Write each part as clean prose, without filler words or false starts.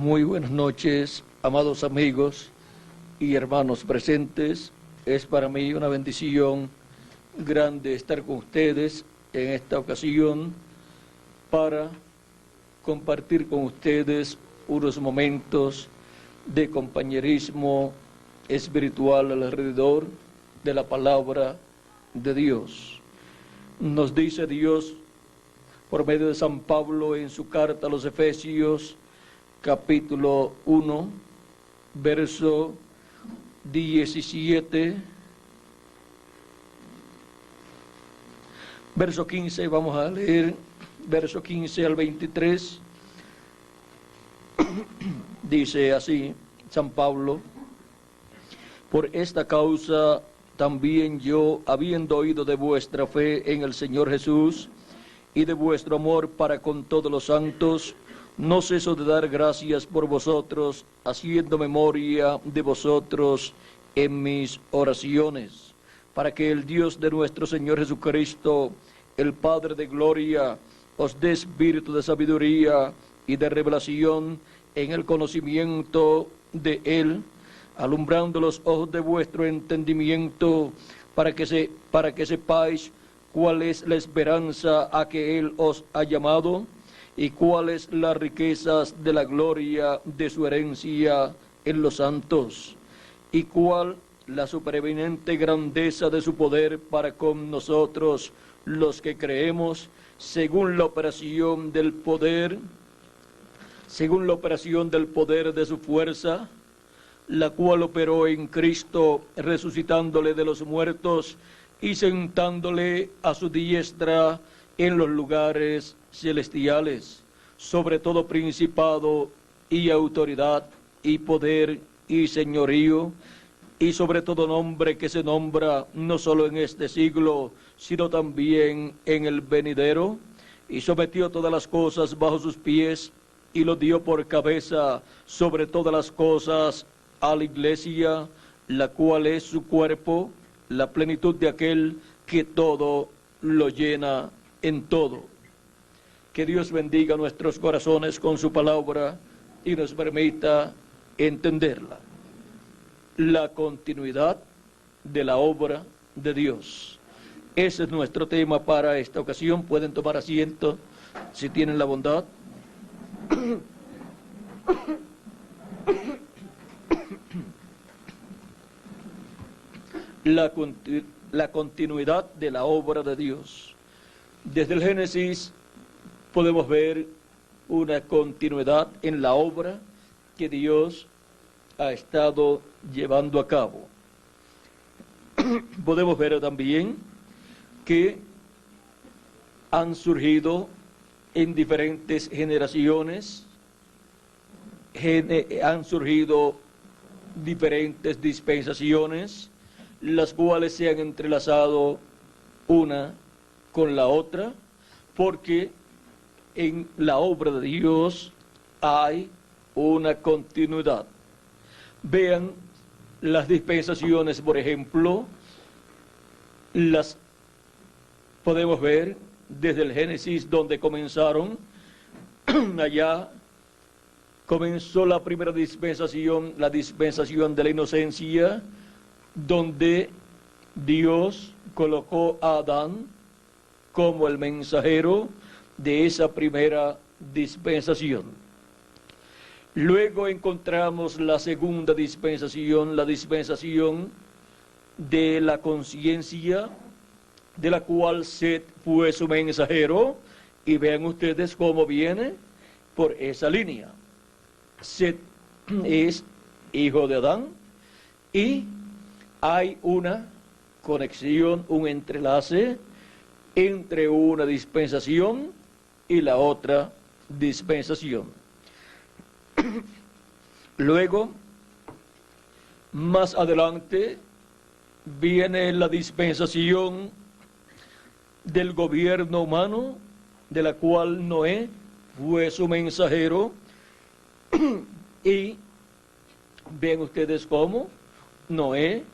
Muy buenas noches, amados amigos y hermanos presentes. Es para mí una bendición grande estar con ustedes en esta ocasión para compartir con ustedes unos momentos de compañerismo espiritual alrededor de la palabra de Dios. Nos dice Dios por medio de San Pablo en su carta a los Efesios, capítulo 1, verso 17, verso 15, vamos a leer verso 15 al 23, dice así San Pablo: por esta causa también yo, habiendo oído de vuestra fe en el Señor Jesús y de vuestro amor para con todos los santos, no ceso de dar gracias por vosotros, haciendo memoria de vosotros en mis oraciones, para que el Dios de nuestro Señor Jesucristo, el Padre de gloria, os dé espíritu de sabiduría y de revelación en el conocimiento de Él, alumbrando los ojos de vuestro entendimiento, para que sepáis cuál es la esperanza a que Él os ha llamado, y cuáles las riquezas de la gloria de su herencia en los santos, y cuál la supereminente grandeza de su poder para con nosotros los que creemos, según la operación del poder de su fuerza, la cual operó en Cristo, resucitándole de los muertos y sentándole a su diestra en los lugares celestiales, sobre todo principado y autoridad y poder y señorío, y sobre todo nombre que se nombra no solo en este siglo, sino también en el venidero, y sometió todas las cosas bajo sus pies, y lo dio por cabeza sobre todas las cosas a la iglesia, la cual es su cuerpo, la plenitud de aquel que todo lo llena en todo. Que Dios bendiga nuestros corazones con su palabra y nos permita entenderla. La continuidad de la obra de Dios. Ese es nuestro tema para esta ocasión. Pueden tomar asiento si tienen la bondad. La continuidad de la obra de Dios. Desde el Génesis podemos ver una continuidad en la obra que Dios ha estado llevando a cabo. Podemos ver también que han surgido en diferentes generaciones, han surgido diferentes dispensaciones, las cuales se han entrelazado una con la otra, porque en la obra de Dios hay una continuidad. Vean las dispensaciones, por ejemplo, las podemos ver desde el Génesis, donde comenzaron. Allá comenzó la primera dispensación, la dispensación de la inocencia, donde Dios colocó a Adán como el mensajero de esa primera dispensación. Luego encontramos la segunda dispensación, la dispensación de la conciencia, de la cual Set fue su mensajero, y vean ustedes cómo viene por esa línea. Set es hijo de Adán, y hay una conexión, un entrelace entre una dispensación y la otra dispensación. Luego, más adelante, viene la dispensación del gobierno humano, de la cual Noé fue su mensajero, y ven ustedes cómo Noé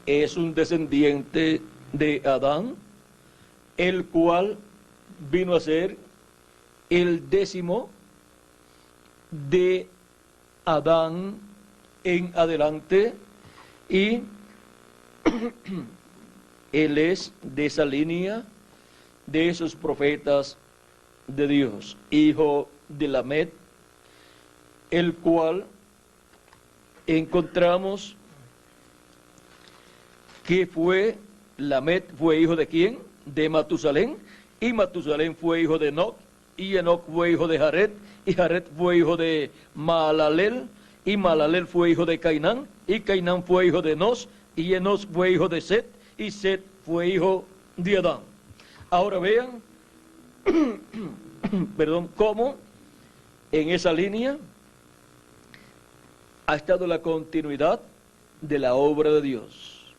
es un descendiente de Adán, el cual vino a ser el 10º de Adán en adelante, y él es de esa línea de esos profetas de Dios, hijo de Lamed, el cual encontramos que Lamed fue hijo de quién? De Matusalén, y Matusalén fue hijo de Enoc, y Enoc fue hijo de Jared, y Jared fue hijo de Mahalalel, y Mahalalel fue hijo de Cainán, y Cainán fue hijo de Enos, y Enos fue hijo de Set, y Set fue hijo de Adán. Ahora vean, perdón, cómo en esa línea ha estado la continuidad de la obra de Dios.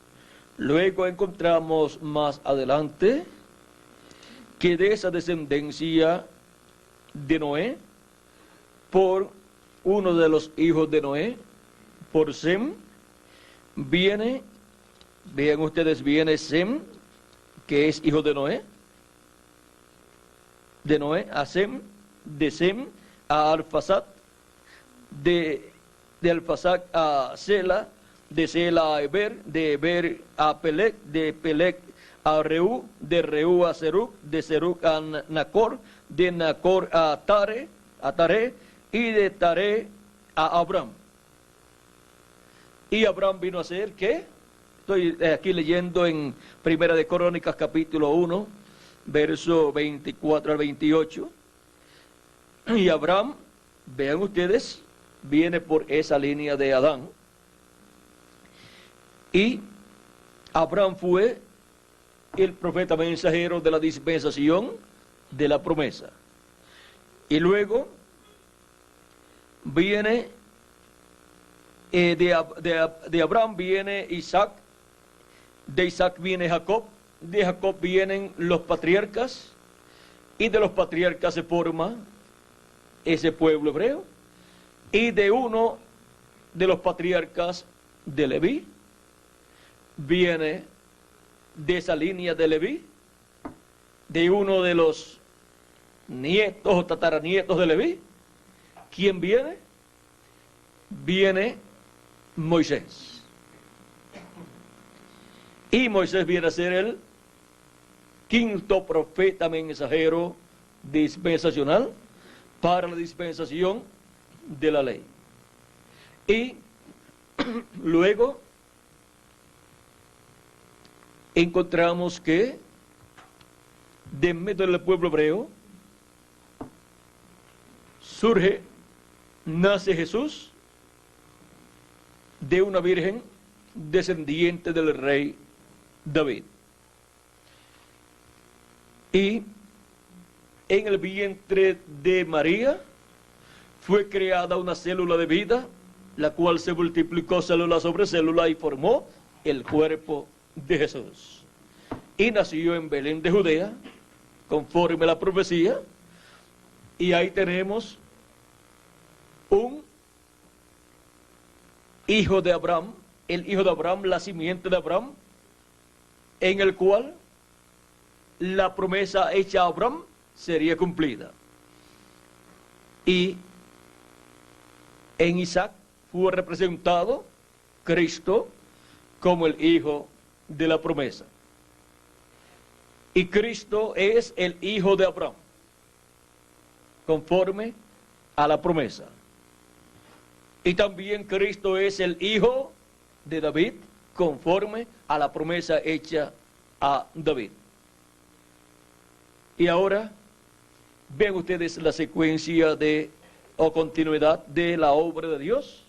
Luego encontramos más adelante que de esa descendencia de Noé, por uno de los hijos de Noé, por Sem, viene, vean ustedes, viene Sem, que es hijo de Noé, a Sem, de Sem a Arfaxad, de Arfaxad a Sela, de Sela a Eber, de Eber a Pelec, de Pelec a Reú, de Reú a Serug, de Serug a Nacor, de Nacor a Tare, y de Tare a Abraham. Y Abraham vino a ser, ¿qué? Estoy aquí leyendo en Primera de Crónicas, capítulo 1, verso 24 al 28. Y Abraham, vean ustedes, viene por esa línea de Adán. Y Abraham fue el profeta mensajero de la dispensación de la promesa. Y luego viene de Abraham viene Isaac, de Isaac viene Jacob, de Jacob vienen los patriarcas, y de los patriarcas se forma ese pueblo hebreo, y de uno de los patriarcas de Leví, viene de esa línea de Leví, de uno de los nietos o tataranietos de Leví. ¿Quién viene? Viene Moisés. Y Moisés viene a ser el quinto profeta mensajero dispensacional para la dispensación de la ley. Y luego encontramos que de medio del pueblo hebreo nace Jesús de una virgen descendiente del rey David. Y en el vientre de María fue creada una célula de vida, la cual se multiplicó célula sobre célula y formó el cuerpo de Jesús. Y nació en Belén de Judea, conforme a la profecía, y ahí tenemos un hijo de Abraham, el hijo de Abraham, la simiente de Abraham, en el cual la promesa hecha a Abraham sería cumplida. Y en Isaac fue representado Cristo como el hijo de la promesa. Y Cristo es el hijo de Abraham, conforme a la promesa. Y también Cristo es el hijo de David, conforme a la promesa hecha a David. Y ahora ven ustedes la secuencia o continuidad de la obra de Dios,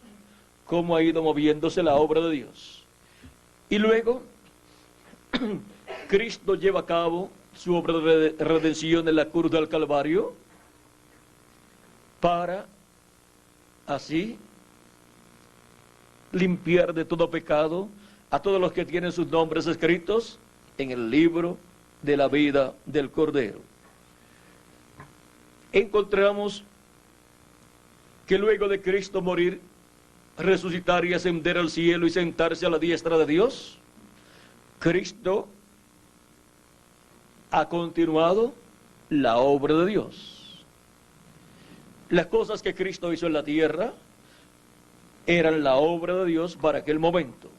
cómo ha ido moviéndose la obra de Dios. Y luego Cristo lleva a cabo su obra de redención en la cruz del Calvario, para así limpiar de todo pecado a todos los que tienen sus nombres escritos en el libro de la vida del Cordero. Encontramos que luego de Cristo morir, resucitar y ascender al cielo y sentarse a la diestra de Dios, Cristo ha continuado la obra de Dios. Las cosas que Cristo hizo en la tierra eran la obra de Dios para aquel momento.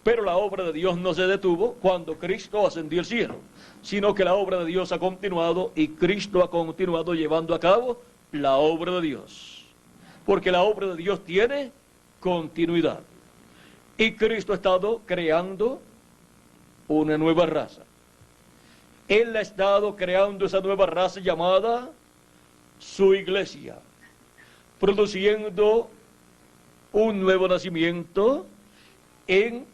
Pero la obra de Dios no se detuvo cuando Cristo ascendió al cielo, sino que la obra de Dios ha continuado y Cristo ha continuado llevando a cabo la obra de Dios. Porque la obra de Dios tiene continuidad. Y Cristo ha estado creando una nueva raza. Él ha estado creando esa nueva raza llamada su iglesia, produciendo un nuevo nacimiento en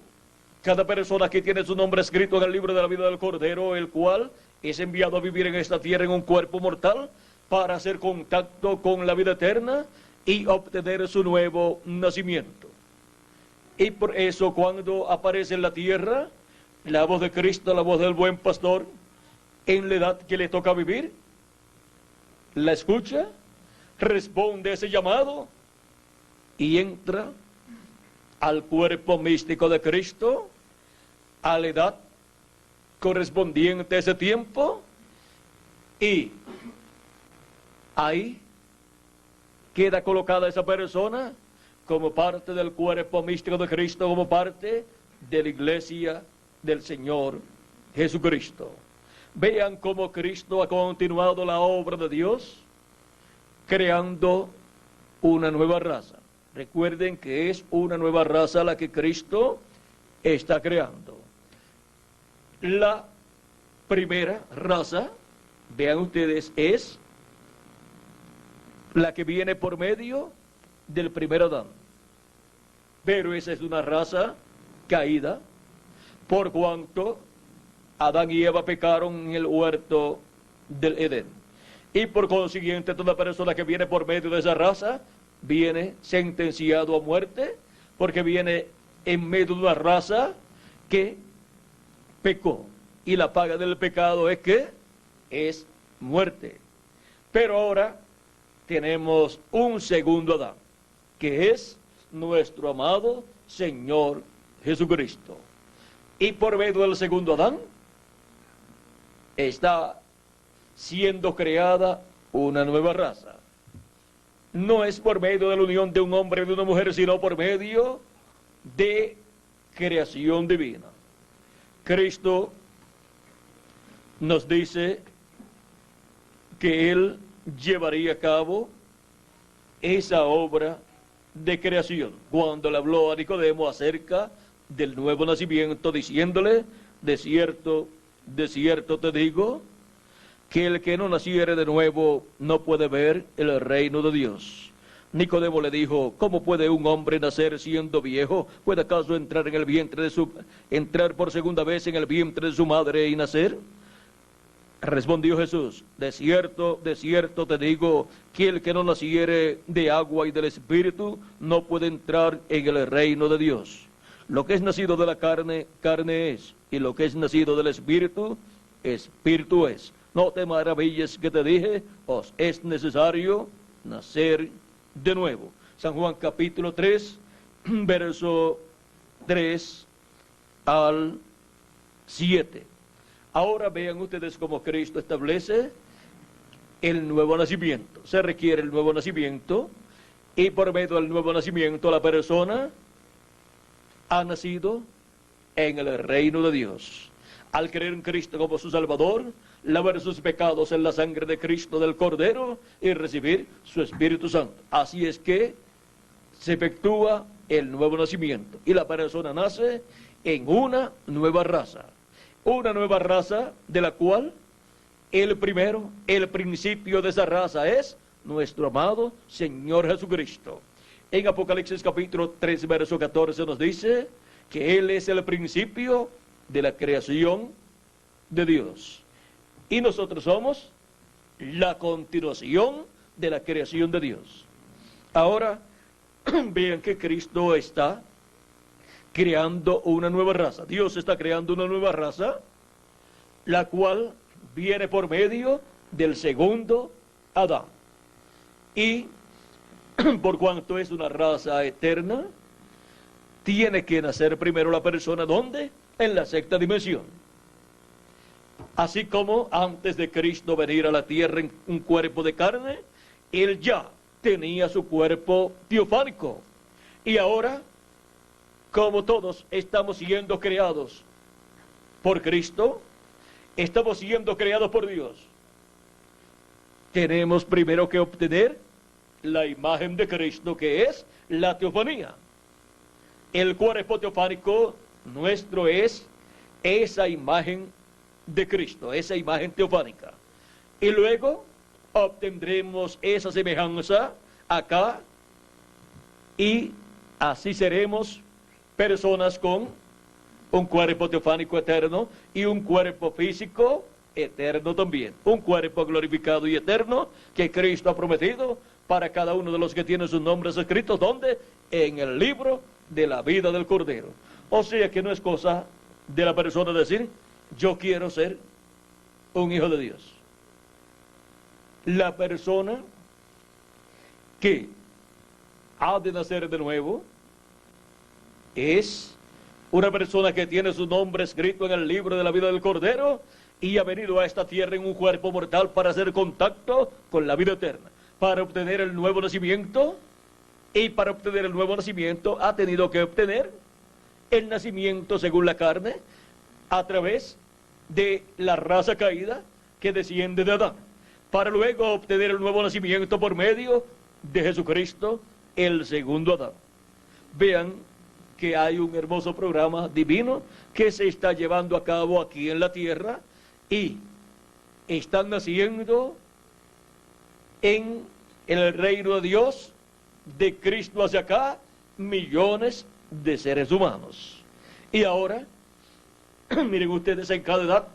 cada persona que tiene su nombre escrito en el libro de la vida del Cordero, el cual es enviado a vivir en esta tierra en un cuerpo mortal para hacer contacto con la vida eterna y obtener su nuevo nacimiento. Y por eso cuando aparece en la tierra la voz de Cristo, la voz del buen pastor, en la edad que le toca vivir, la escucha, responde a ese llamado y entra al cuerpo místico de Cristo, a la edad correspondiente a ese tiempo, y ahí queda colocada esa persona como parte del cuerpo místico de Cristo, como parte de la iglesia del Señor Jesucristo. Vean cómo Cristo ha continuado la obra de Dios, creando una nueva raza. Recuerden que es una nueva raza la que Cristo está creando. La primera raza, vean ustedes, es la que viene por medio del primer Adán. Pero esa es una raza caída, por cuanto Adán y Eva pecaron en el huerto del Edén. Y por consiguiente, toda persona que viene por medio de esa raza viene sentenciado a muerte, porque viene en medio de una raza que pecó. Y la paga del pecado es que es muerte. Pero ahora tenemos un segundo Adán, que es nuestro amado Señor Jesucristo. Y por medio del segundo Adán está siendo creada una nueva raza. No es por medio de la unión de un hombre y de una mujer, sino por medio de creación divina. Cristo nos dice que Él llevaría a cabo esa obra de creación, cuando le habló a Nicodemo acerca del nuevo nacimiento, diciéndole: de cierto te digo, que el que no naciere de nuevo no puede ver el reino de Dios. Nicodemo le dijo: ¿cómo puede un hombre nacer siendo viejo? ¿Puede acaso entrar entrar por segunda vez en el vientre de su madre y nacer? Respondió Jesús: de cierto te digo, que el que no naciere de agua y del Espíritu no puede entrar en el reino de Dios. Lo que es nacido de la carne, carne es, y lo que es nacido del Espíritu, Espíritu es. No te maravilles que te dije, os es necesario nacer de nuevo. San Juan capítulo 3, verso 3 al 7. Ahora vean ustedes cómo Cristo establece el nuevo nacimiento. Se requiere el nuevo nacimiento, y por medio del nuevo nacimiento la persona ha nacido en el reino de Dios. Al creer en Cristo como su Salvador, lavar sus pecados en la sangre de Cristo del Cordero y recibir su Espíritu Santo. Así es que se efectúa el nuevo nacimiento y la persona nace en una nueva raza. Una nueva raza de la cual el principio de esa raza es nuestro amado Señor Jesucristo. En Apocalipsis capítulo 3, verso 14 nos dice que Él es el principio de la creación de Dios. Y nosotros somos la continuación de la creación de Dios. Ahora, vean que Cristo está creando una nueva raza. Dios está creando una nueva raza, la cual viene por medio del segundo Adán. Y por cuanto es una raza eterna, tiene que nacer primero la persona, ¿dónde? En la sexta dimensión. Así como antes de Cristo venir a la tierra en un cuerpo de carne, Él ya tenía su cuerpo teofánico. Y ahora, como todos estamos siendo creados por Cristo, estamos siendo creados por Dios, tenemos primero que obtener la imagen de Cristo, que es la teofanía. El cuerpo teofánico nuestro es esa imagen de Cristo, esa imagen teofánica. Y luego obtendremos esa semejanza acá, y así seremos personas con un cuerpo teofánico eterno y un cuerpo físico eterno también. Un cuerpo glorificado y eterno que Cristo ha prometido para cada uno de los que tienen sus nombres escritos. ¿Dónde? En el libro de la vida del Cordero. O sea que no es cosa de la persona decir, yo quiero ser un hijo de Dios. La persona que ha de nacer de nuevo es una persona que tiene su nombre escrito en el libro de la vida del Cordero y ha venido a esta tierra en un cuerpo mortal para hacer contacto con la vida eterna, para obtener el nuevo nacimiento. Y para obtener el nuevo nacimiento ha tenido que obtener el nacimiento según la carne a través de la raza caída que desciende de Adán, para luego obtener el nuevo nacimiento por medio de Jesucristo, el segundo Adán. Vean que hay un hermoso programa divino que se está llevando a cabo aquí en la tierra, y están naciendo en el reino de Dios, de Cristo hacia acá, millones de seres humanos. Y ahora, miren ustedes, en cada edad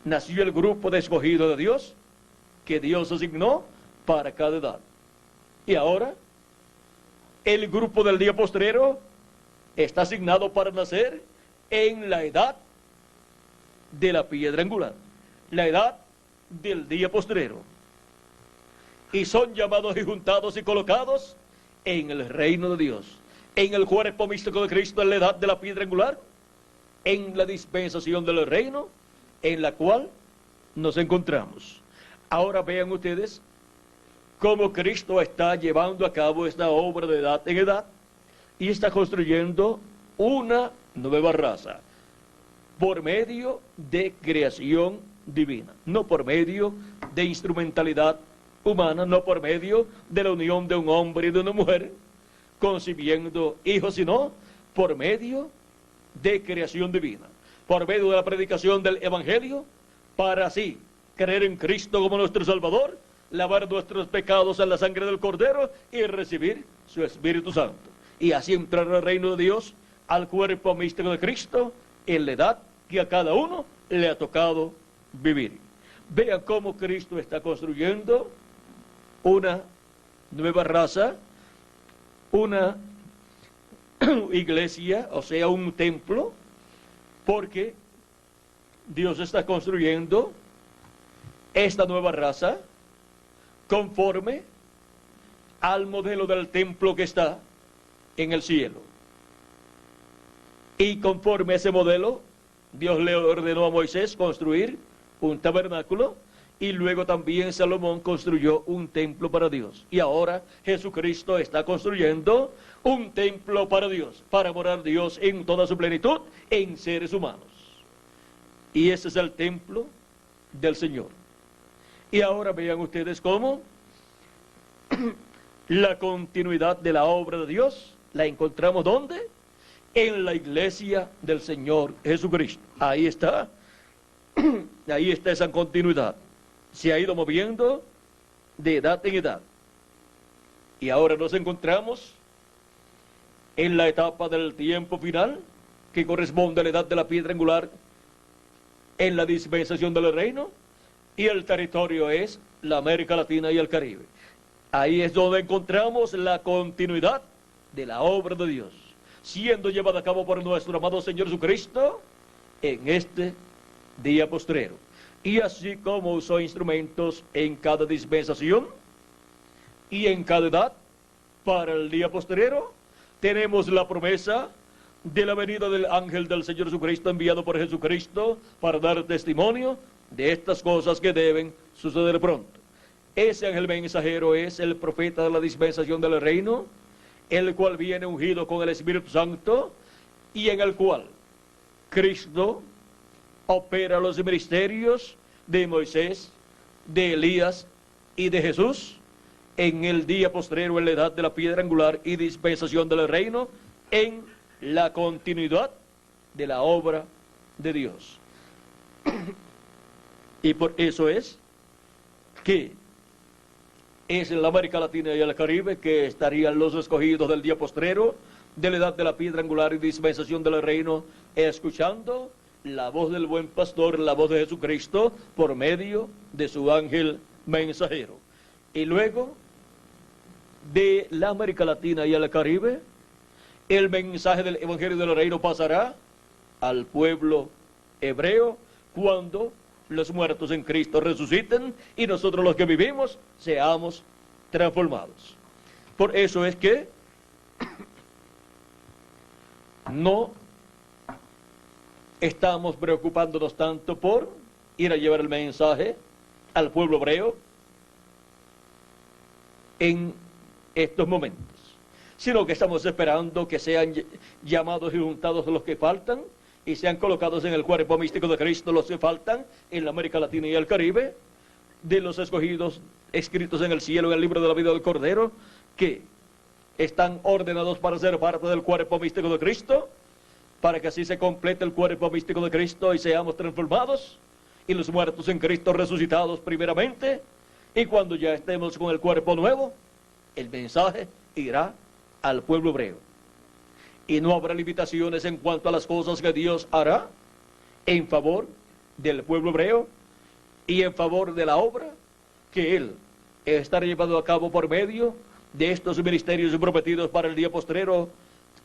nació el grupo de escogido de Dios, que Dios asignó para cada edad. Y ahora, el grupo del día postrero está asignado para nacer en la edad de la piedra angular, la edad del día postrero. Y son llamados y juntados y colocados en el reino de Dios, en el cuerpo místico de Cristo, en la edad de la piedra angular, en la dispensación del reino en la cual nos encontramos. Ahora vean ustedes cómo Cristo está llevando a cabo esta obra de edad en edad, y está construyendo una nueva raza por medio de creación divina, no por medio de instrumentalidad humana, no por medio de la unión de un hombre y de una mujer concibiendo hijos, sino por medio de creación divina, por medio de la predicación del Evangelio, para así creer en Cristo como nuestro Salvador, lavar nuestros pecados en la sangre del Cordero y recibir su Espíritu Santo, y así entrar al reino de Dios, al cuerpo místico de Cristo, en la edad que a cada uno le ha tocado vivir. Vean cómo Cristo está construyendo una nueva raza, una iglesia, o sea, un templo, porque Dios está construyendo esta nueva raza conforme al modelo del templo que está en el cielo. Y conforme a ese modelo, Dios le ordenó a Moisés construir un tabernáculo, y luego también Salomón construyó un templo para Dios. Y ahora Jesucristo está construyendo un templo para Dios, para morar Dios en toda su plenitud en seres humanos. Y ese es el templo del Señor. Y ahora vean ustedes cómo la continuidad de la obra de Dios la encontramos ¿dónde? En la iglesia del Señor Jesucristo. Ahí está esa continuidad. Se ha ido moviendo de edad en edad. Y ahora nos encontramos en la etapa del tiempo final, que corresponde a la edad de la piedra angular, en la dispensación del reino, y el territorio es la América Latina y el Caribe. Ahí es donde encontramos la continuidad de la obra de Dios, siendo llevada a cabo por nuestro amado Señor Jesucristo en este día postrero. Y así como usó instrumentos en cada dispensación y en cada edad para el día postrero, tenemos la promesa de la venida del ángel del Señor Jesucristo, enviado por Jesucristo para dar testimonio de estas cosas que deben suceder pronto. Ese ángel mensajero es el profeta de la dispensación del reino, el cual viene ungido con el Espíritu Santo y en el cual Cristo opera los ministerios de Moisés, de Elías y de Jesús en el día postrero, en la edad de la piedra angular y dispensación del reino, en la continuidad de la obra de Dios. Y por eso es que es en la América Latina y el Caribe que estarían los escogidos del día postrero, de la edad de la piedra angular y dispensación del reino, escuchando la voz del buen pastor, la voz de Jesucristo, por medio de su ángel mensajero. Y luego, de la América Latina y el Caribe, el mensaje del Evangelio del Reino pasará al pueblo hebreo cuando los muertos en Cristo resuciten y nosotros los que vivimos seamos transformados. Por eso es que no estamos preocupándonos tanto por ir a llevar el mensaje al pueblo hebreo en estos momentos, sino que estamos esperando que sean llamados y juntados los que faltan y sean colocados en el cuerpo místico de Cristo los que faltan en la América Latina y el Caribe, de los escogidos escritos en el cielo en el libro de la vida del Cordero, que están ordenados para ser parte del cuerpo místico de Cristo, para que así se complete el cuerpo místico de Cristo y seamos transformados, y los muertos en Cristo resucitados primeramente, y cuando ya estemos con el cuerpo nuevo, el mensaje irá al pueblo hebreo. Y no habrá limitaciones en cuanto a las cosas que Dios hará en favor del pueblo hebreo y en favor de la obra que Él estará llevando a cabo por medio de estos ministerios prometidos para el día postrero,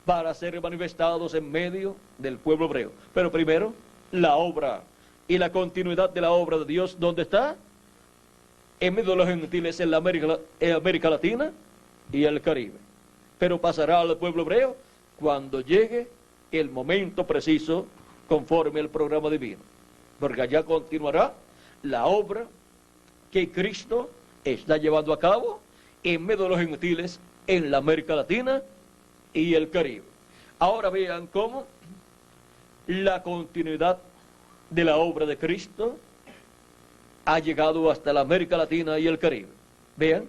para ser manifestados en medio del pueblo hebreo. Pero primero, la obra y la continuidad de la obra de Dios, ¿dónde está? En medio de los gentiles en la América Latina y el Caribe. Pero pasará al pueblo hebreo cuando llegue el momento preciso conforme al programa divino. Porque allá continuará la obra que Cristo está llevando a cabo en medio de los gentiles en la América Latina y el Caribe. Ahora vean cómo la continuidad de la obra de Cristo ha llegado hasta la América Latina y el Caribe. Vean,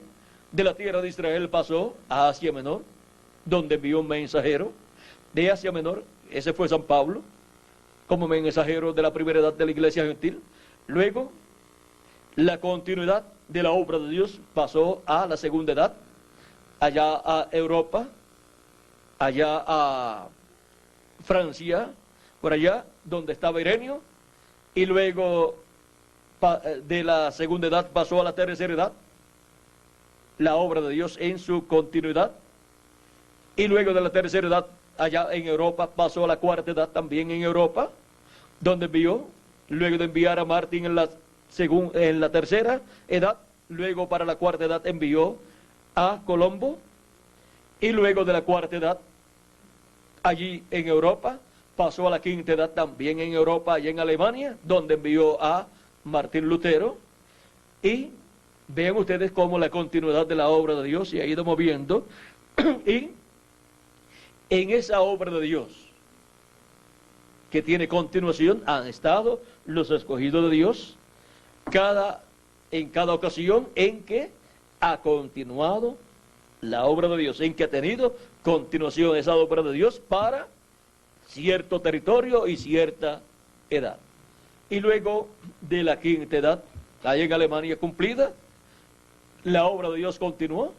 de la tierra de Israel pasó a Asia Menor, donde envió un mensajero. De Asia Menor, ese fue San Pablo, como mensajero de la primera edad de la iglesia gentil. Luego, la continuidad de la obra de Dios pasó a la segunda edad, allá a Europa, allá a Francia, por allá donde estaba Ireneo, y luego de la segunda edad pasó a la tercera edad, la obra de Dios en su continuidad, y luego de la tercera edad allá en Europa pasó a la cuarta edad también en Europa, donde envió, luego de enviar a Martín en la tercera edad, luego para la cuarta edad envió a Colombo, y luego de la cuarta edad allí en Europa pasó a la quinta edad también en Europa, allá en Alemania, donde envió a Martín Lutero. Y vean ustedes cómo la continuidad de la obra de Dios se ha ido moviendo. Y en esa obra de Dios que tiene continuación han estado los escogidos de Dios en cada ocasión en que ha continuado la obra de Dios, en que ha tenido continuación esa obra de Dios para cierto territorio y cierta edad. Y luego de la quinta edad, allá en Alemania cumplida, la obra de Dios continuó,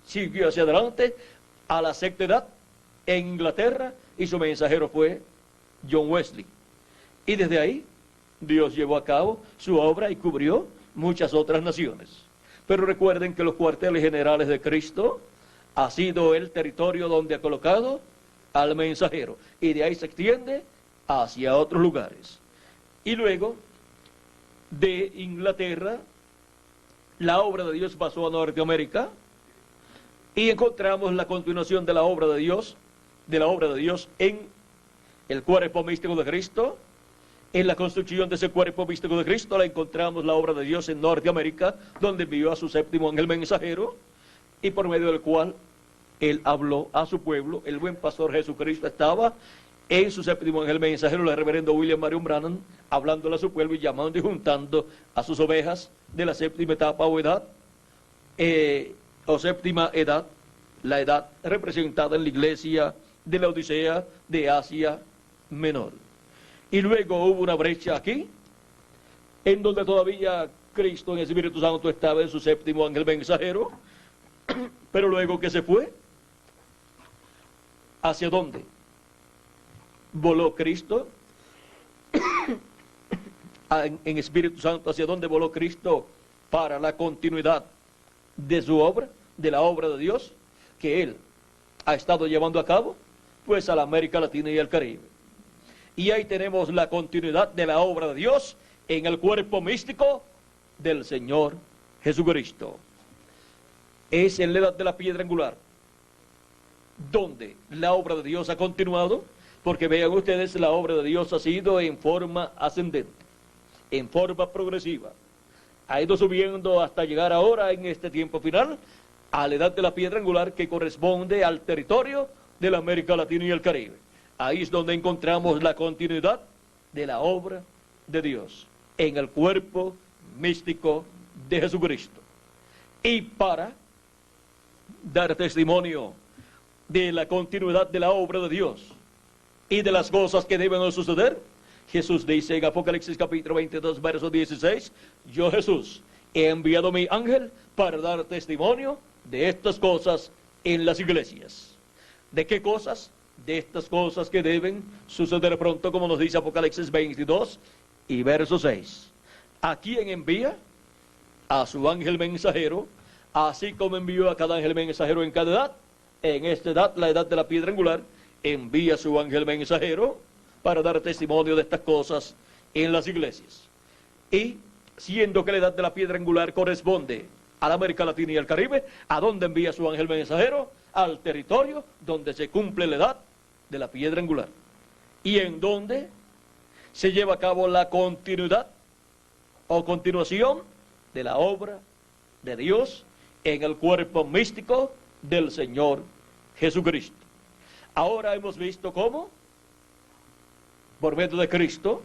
siguió hacia adelante a la sexta edad en Inglaterra, y su mensajero fue John Wesley. Y desde ahí Dios llevó a cabo su obra y cubrió muchas otras naciones. Pero recuerden que los cuarteles generales de Cristo ha sido el territorio donde ha colocado al mensajero, y de ahí se extiende hacia otros lugares. Y luego de Inglaterra, la obra de Dios pasó a Norteamérica, y encontramos la continuación de la obra de Dios, en el cuerpo místico de Cristo. En la construcción de ese cuerpo místico de Cristo la encontramos la obra de Dios en Norteamérica, donde envió a su séptimo ángel mensajero, y por medio del cual Él habló a su pueblo. El buen pastor Jesucristo estaba en su séptimo ángel mensajero, el reverendo William Marion Branham, hablándole a su pueblo y llamando y juntando a sus ovejas de la séptima etapa o edad, o séptima edad, la edad representada en la iglesia de la Odisea de Asia Menor. Y luego hubo una brecha aquí, en donde todavía Cristo en el Espíritu Santo estaba en su séptimo ángel mensajero, pero luego que se fue, ¿hacia dónde voló Cristo? En Espíritu Santo, ¿hacia dónde voló Cristo para la continuidad de su obra, de la obra de Dios que Él ha estado llevando a cabo? Pues a la América Latina y al Caribe. Y ahí tenemos la continuidad de la obra de Dios en el cuerpo místico del Señor Jesucristo. Es en la edad de la piedra angular donde la obra de Dios ha continuado, porque vean ustedes, la obra de Dios ha sido en forma ascendente, en forma progresiva. Ha ido subiendo hasta llegar ahora, en este tiempo final, a la edad de la piedra angular, que corresponde al territorio de la América Latina y el Caribe. Ahí es donde encontramos la continuidad de la obra de Dios en el cuerpo místico de Jesucristo. Y para dar testimonio de la continuidad de la obra de Dios y de las cosas que deben suceder, Jesús dice en Apocalipsis capítulo 22, verso 16, yo Jesús he enviado mi ángel para dar testimonio de estas cosas en las iglesias. ¿De qué cosas? De estas cosas que deben suceder pronto, como nos dice Apocalipsis 22 y verso 6. ¿A quién envía? A su ángel mensajero, así como envió a cada ángel mensajero en cada edad. En esta edad, la edad de la piedra angular, envía a su ángel mensajero para dar testimonio de estas cosas en las iglesias. Y siendo que la edad de la piedra angular corresponde a la América Latina y al Caribe, ¿a dónde envía su ángel mensajero? Al territorio donde se cumple la edad de la piedra angular, y en donde se lleva a cabo la continuidad o continuación de la obra de Dios en el cuerpo místico del Señor Jesucristo. Ahora hemos visto cómo, por medio de Cristo,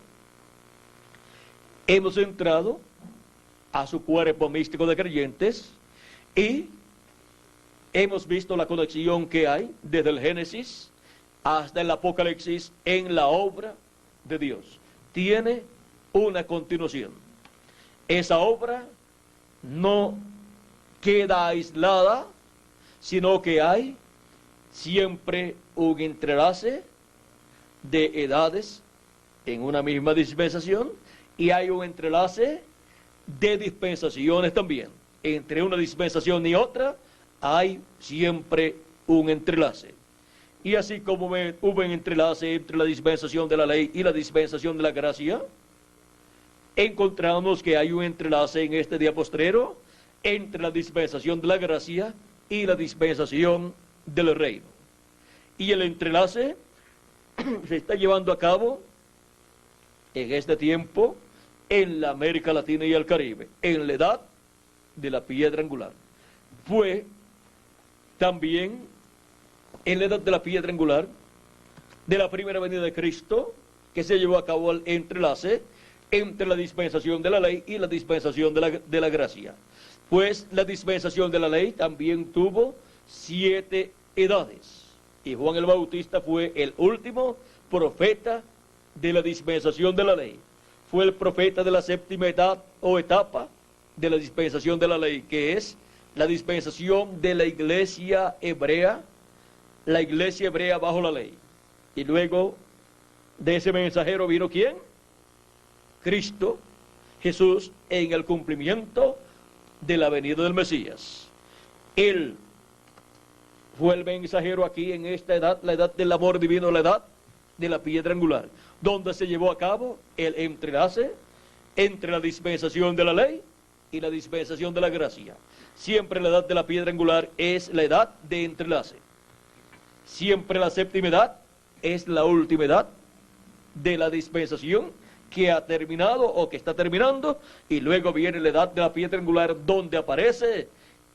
hemos entrado a su cuerpo místico de creyentes y hemos visto la conexión que hay desde el Génesis hasta el Apocalipsis en la obra de Dios. Tiene una continuación. Esa obra no queda aislada, sino que hay siempre un entrelace de edades en una misma dispensación, y hay un entrelace de dispensaciones también. Entre una dispensación y otra hay siempre un entrelace. Y así como hubo un entrelace entre la dispensación de la ley y la dispensación de la gracia, encontramos que hay un entrelace en este día postrero entre la dispensación de la gracia y la dispensación del reino. Y el entrelace se está llevando a cabo en este tiempo en la América Latina y el Caribe, en la edad de la piedra angular. Fue también en la edad de la piedra angular de la primera venida de Cristo que se llevó a cabo el entrelace entre la dispensación de la ley y la dispensación de la gracia. Pues la dispensación de la ley también tuvo 7 edades. Y Juan el Bautista fue el último profeta de la dispensación de la ley. Fue el profeta de la séptima edad o etapa de la dispensación de la ley, que es la dispensación de la iglesia hebrea bajo la ley. Y luego de ese mensajero vino ¿quién? Cristo, Jesús, en el cumplimiento de la venida del Mesías. Él fue el mensajero aquí en esta edad, la edad del amor divino, la edad de la piedra angular, donde se llevó a cabo el entrelace entre la dispensación de la ley y la dispensación de la gracia. Siempre la edad de la piedra angular es la edad de entrelace. Siempre la séptima edad es la última edad de la dispensación que ha terminado o que está terminando, y luego viene la edad de la piedra angular, donde aparece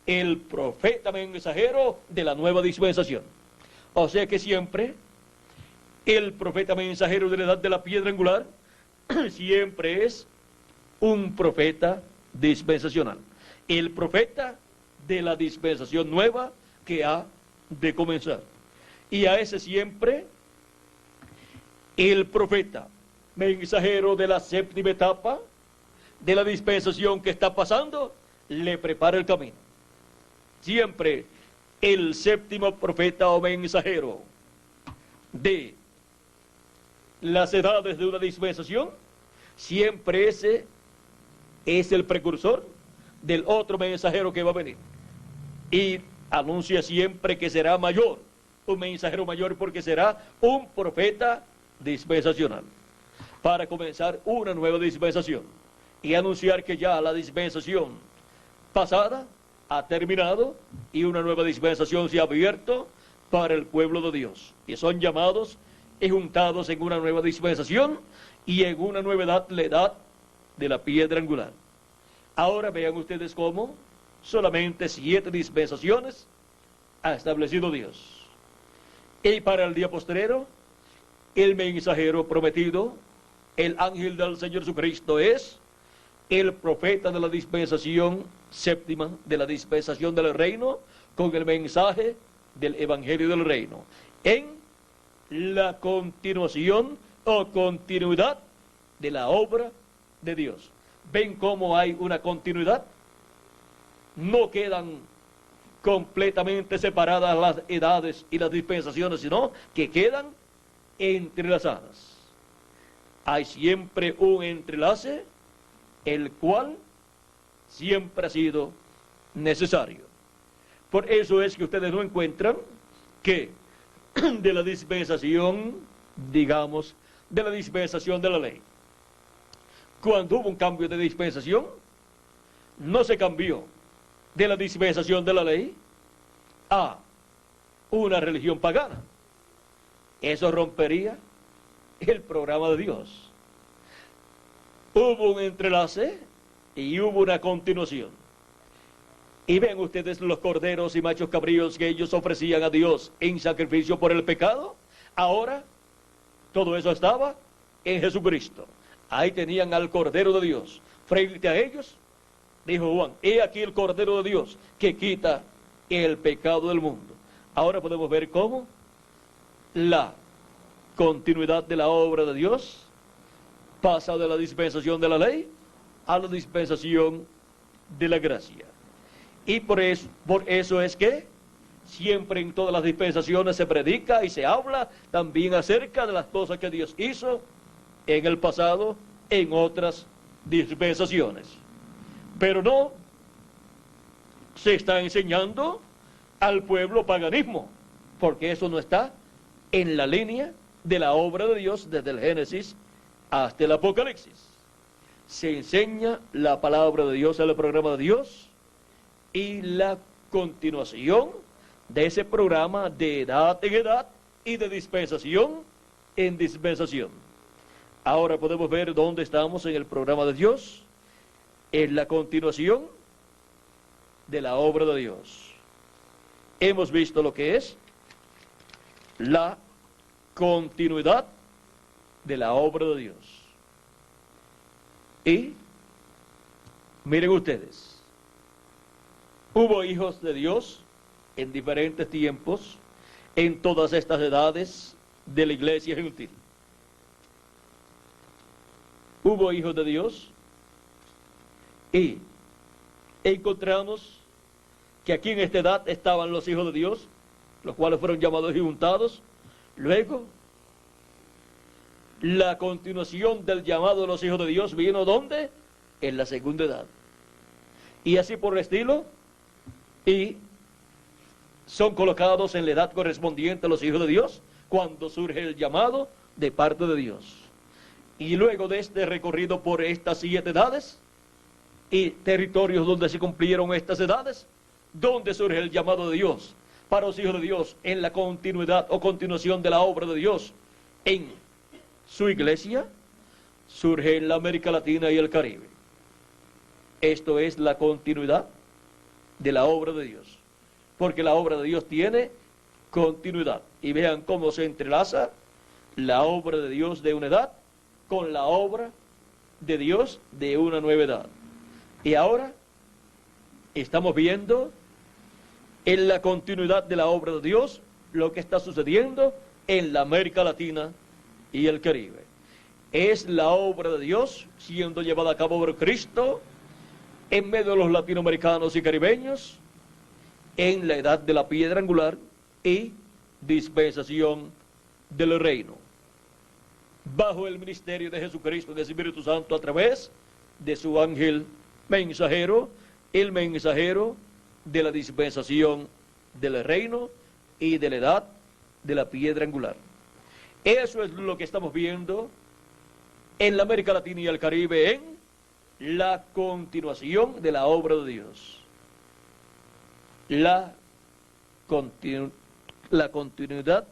el profeta mensajero de la nueva dispensación. O sea que siempre el profeta mensajero de la edad de la piedra angular siempre es un profeta dispensacional. El profeta de la dispensación nueva que ha de comenzar. Y a ese siempre el profeta mensajero de la séptima etapa de la dispensación que está pasando le prepara el camino. Siempre el séptimo profeta o mensajero de las edades de una dispensación, siempre ese es el precursor del otro mensajero que va a venir. Y anuncia siempre que será mayor, un mensajero mayor, porque será un profeta dispensacional, para comenzar una nueva dispensación y anunciar que ya la dispensación pasada ha terminado y una nueva dispensación se ha abierto para el pueblo de Dios, y son llamados y juntados en una nueva dispensación y en una nueva edad, la edad de la piedra angular. Ahora vean ustedes cómo solamente 7 dispensaciones ha establecido Dios. Y para el día postrero, el mensajero prometido, el ángel del Señor Jesucristo, es el profeta de la dispensación séptima, de la dispensación del reino, con el mensaje del evangelio del reino, en la continuación o continuidad de la obra de Dios. ¿Ven cómo hay una continuidad? No quedan completamente separadas las edades y las dispensaciones, sino que quedan entrelazadas. Hay siempre un entrelace, el cual siempre ha sido necesario. Por eso es que ustedes no encuentran que de la dispensación, digamos, de la dispensación de la ley, cuando hubo un cambio de dispensación, no se cambió de la dispensación de la ley a una religión pagana. Eso rompería el programa de Dios. Hubo un entrelace y hubo una continuación. Y ven ustedes los corderos y machos cabríos que ellos ofrecían a Dios en sacrificio por el pecado. Ahora todo eso estaba en Jesucristo. Ahí tenían al Cordero de Dios. Frente a ellos, dijo Juan, he aquí el Cordero de Dios que quita el pecado del mundo. Ahora podemos ver cómo la continuidad de la obra de Dios pasa de la dispensación de la ley a la dispensación de la gracia. Y por eso es que siempre en todas las dispensaciones se predica y se habla también acerca de las cosas que Dios hizo en el pasado, en otras dispensaciones. Pero no se está enseñando al pueblo paganismo, porque eso no está en la línea de la obra de Dios desde el Génesis hasta el Apocalipsis. Se enseña la palabra de Dios, el programa de Dios, y la continuación de ese programa de edad en edad y de dispensación en dispensación. Ahora podemos ver dónde estamos en el programa de Dios, en la continuación de la obra de Dios. Hemos visto lo que es la continuidad de la obra de Dios. Y miren ustedes, hubo hijos de Dios en diferentes tiempos, en todas estas edades de la iglesia gentil. Hubo hijos de Dios y encontramos que aquí en esta edad estaban los hijos de Dios, los cuales fueron llamados y juntados. Luego, la continuación del llamado de los hijos de Dios vino ¿dónde? En la segunda edad. Y así por el estilo, y son colocados en la edad correspondiente a los hijos de Dios, cuando surge el llamado de parte de Dios. Y luego de este recorrido por estas 7 edades, y territorios donde se cumplieron estas edades, donde surge el llamado de Dios para los hijos de Dios en la continuidad o continuación de la obra de Dios en su iglesia, surge en la América Latina y el Caribe. Esto es la continuidad de la obra de Dios. Porque la obra de Dios tiene continuidad. Y vean cómo se entrelaza la obra de Dios de una edad con la obra de Dios de una nueva edad. Y ahora estamos viendo en la continuidad de la obra de Dios lo que está sucediendo en la América Latina y el Caribe. Es la obra de Dios siendo llevada a cabo por Cristo en medio de los latinoamericanos y caribeños en la edad de la piedra angular y dispensación del reino, bajo el ministerio de Jesucristo, del Espíritu Santo, a través de su ángel mensajero, el mensajero de la dispensación del reino y de la edad de la piedra angular. Eso es lo que estamos viendo en la América Latina y el Caribe, en la continuación de la obra de Dios. La continuidad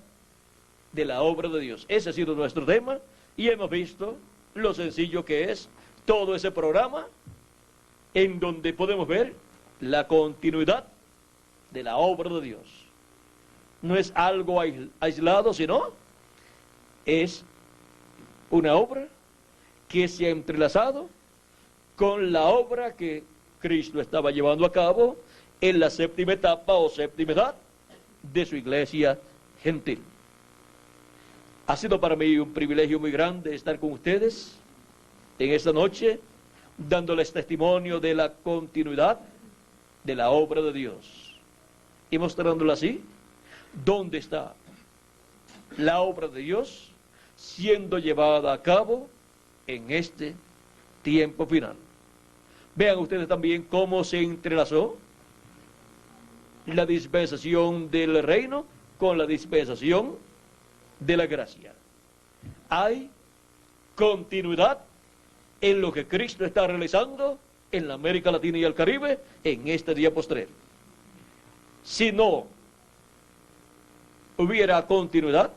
de la obra de Dios. Ese ha sido nuestro tema y hemos visto lo sencillo que es todo ese programa, en donde podemos ver la continuidad de la obra de Dios. No es algo aislado, sino es una obra que se ha entrelazado con la obra que Cristo estaba llevando a cabo en la séptima etapa o séptima edad de su iglesia gentil. Ha sido para mí un privilegio muy grande estar con ustedes en esta noche, dándoles testimonio de la continuidad de la obra de Dios y mostrándola así, dónde está la obra de Dios siendo llevada a cabo en este tiempo final. Vean ustedes también cómo se entrelazó la dispensación del reino con la dispensación de la gracia. Hay continuidad en lo que Cristo está realizando en la América Latina y el Caribe en este día postrero. Si no hubiera continuidad,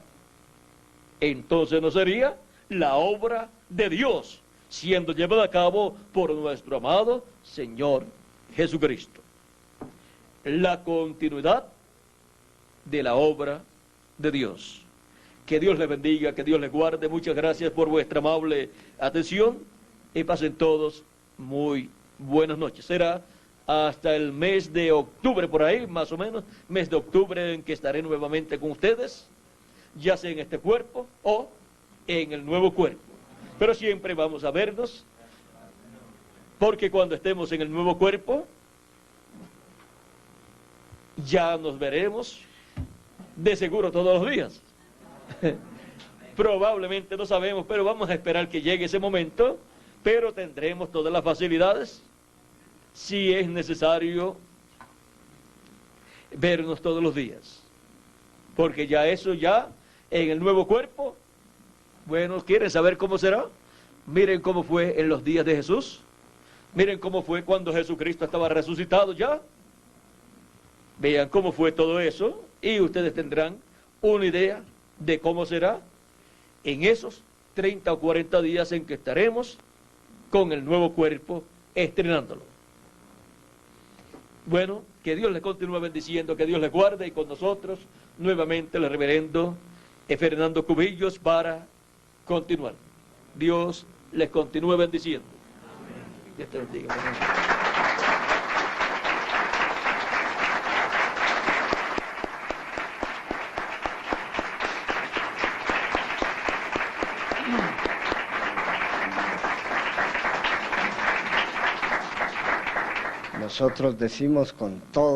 entonces no sería la obra de Dios siendo llevada a cabo por nuestro amado Señor Jesucristo. La continuidad de la obra de Dios. Que Dios les bendiga, que Dios les guarde. Muchas gracias por vuestra amable atención y pasen todos muy buenas noches. Será hasta el mes de octubre, por ahí, más o menos, mes de octubre, en que estaré nuevamente con ustedes, ya sea en este cuerpo o en el nuevo cuerpo. Pero siempre vamos a vernos, porque cuando estemos en el nuevo cuerpo, ya nos veremos de seguro todos los días. Probablemente no sabemos, pero vamos a esperar que llegue ese momento, pero tendremos todas las facilidades, si es necesario vernos todos los días, porque ya eso ya en el nuevo cuerpo. Bueno, ¿quieren saber cómo será? Miren cómo fue en los días de Jesús. Miren cómo fue cuando Jesucristo estaba resucitado ya. Vean cómo fue todo eso y ustedes tendrán una idea de cómo será en esos 30 o 40 días en que estaremos con el nuevo cuerpo estrenándolo. Bueno, que Dios les continúe bendiciendo, que Dios les guarde, y con nosotros nuevamente el reverendo Fernando Cubillos para continuar. Dios les continúe bendiciendo. Amén. Dios te bendiga. Nosotros decimos con todo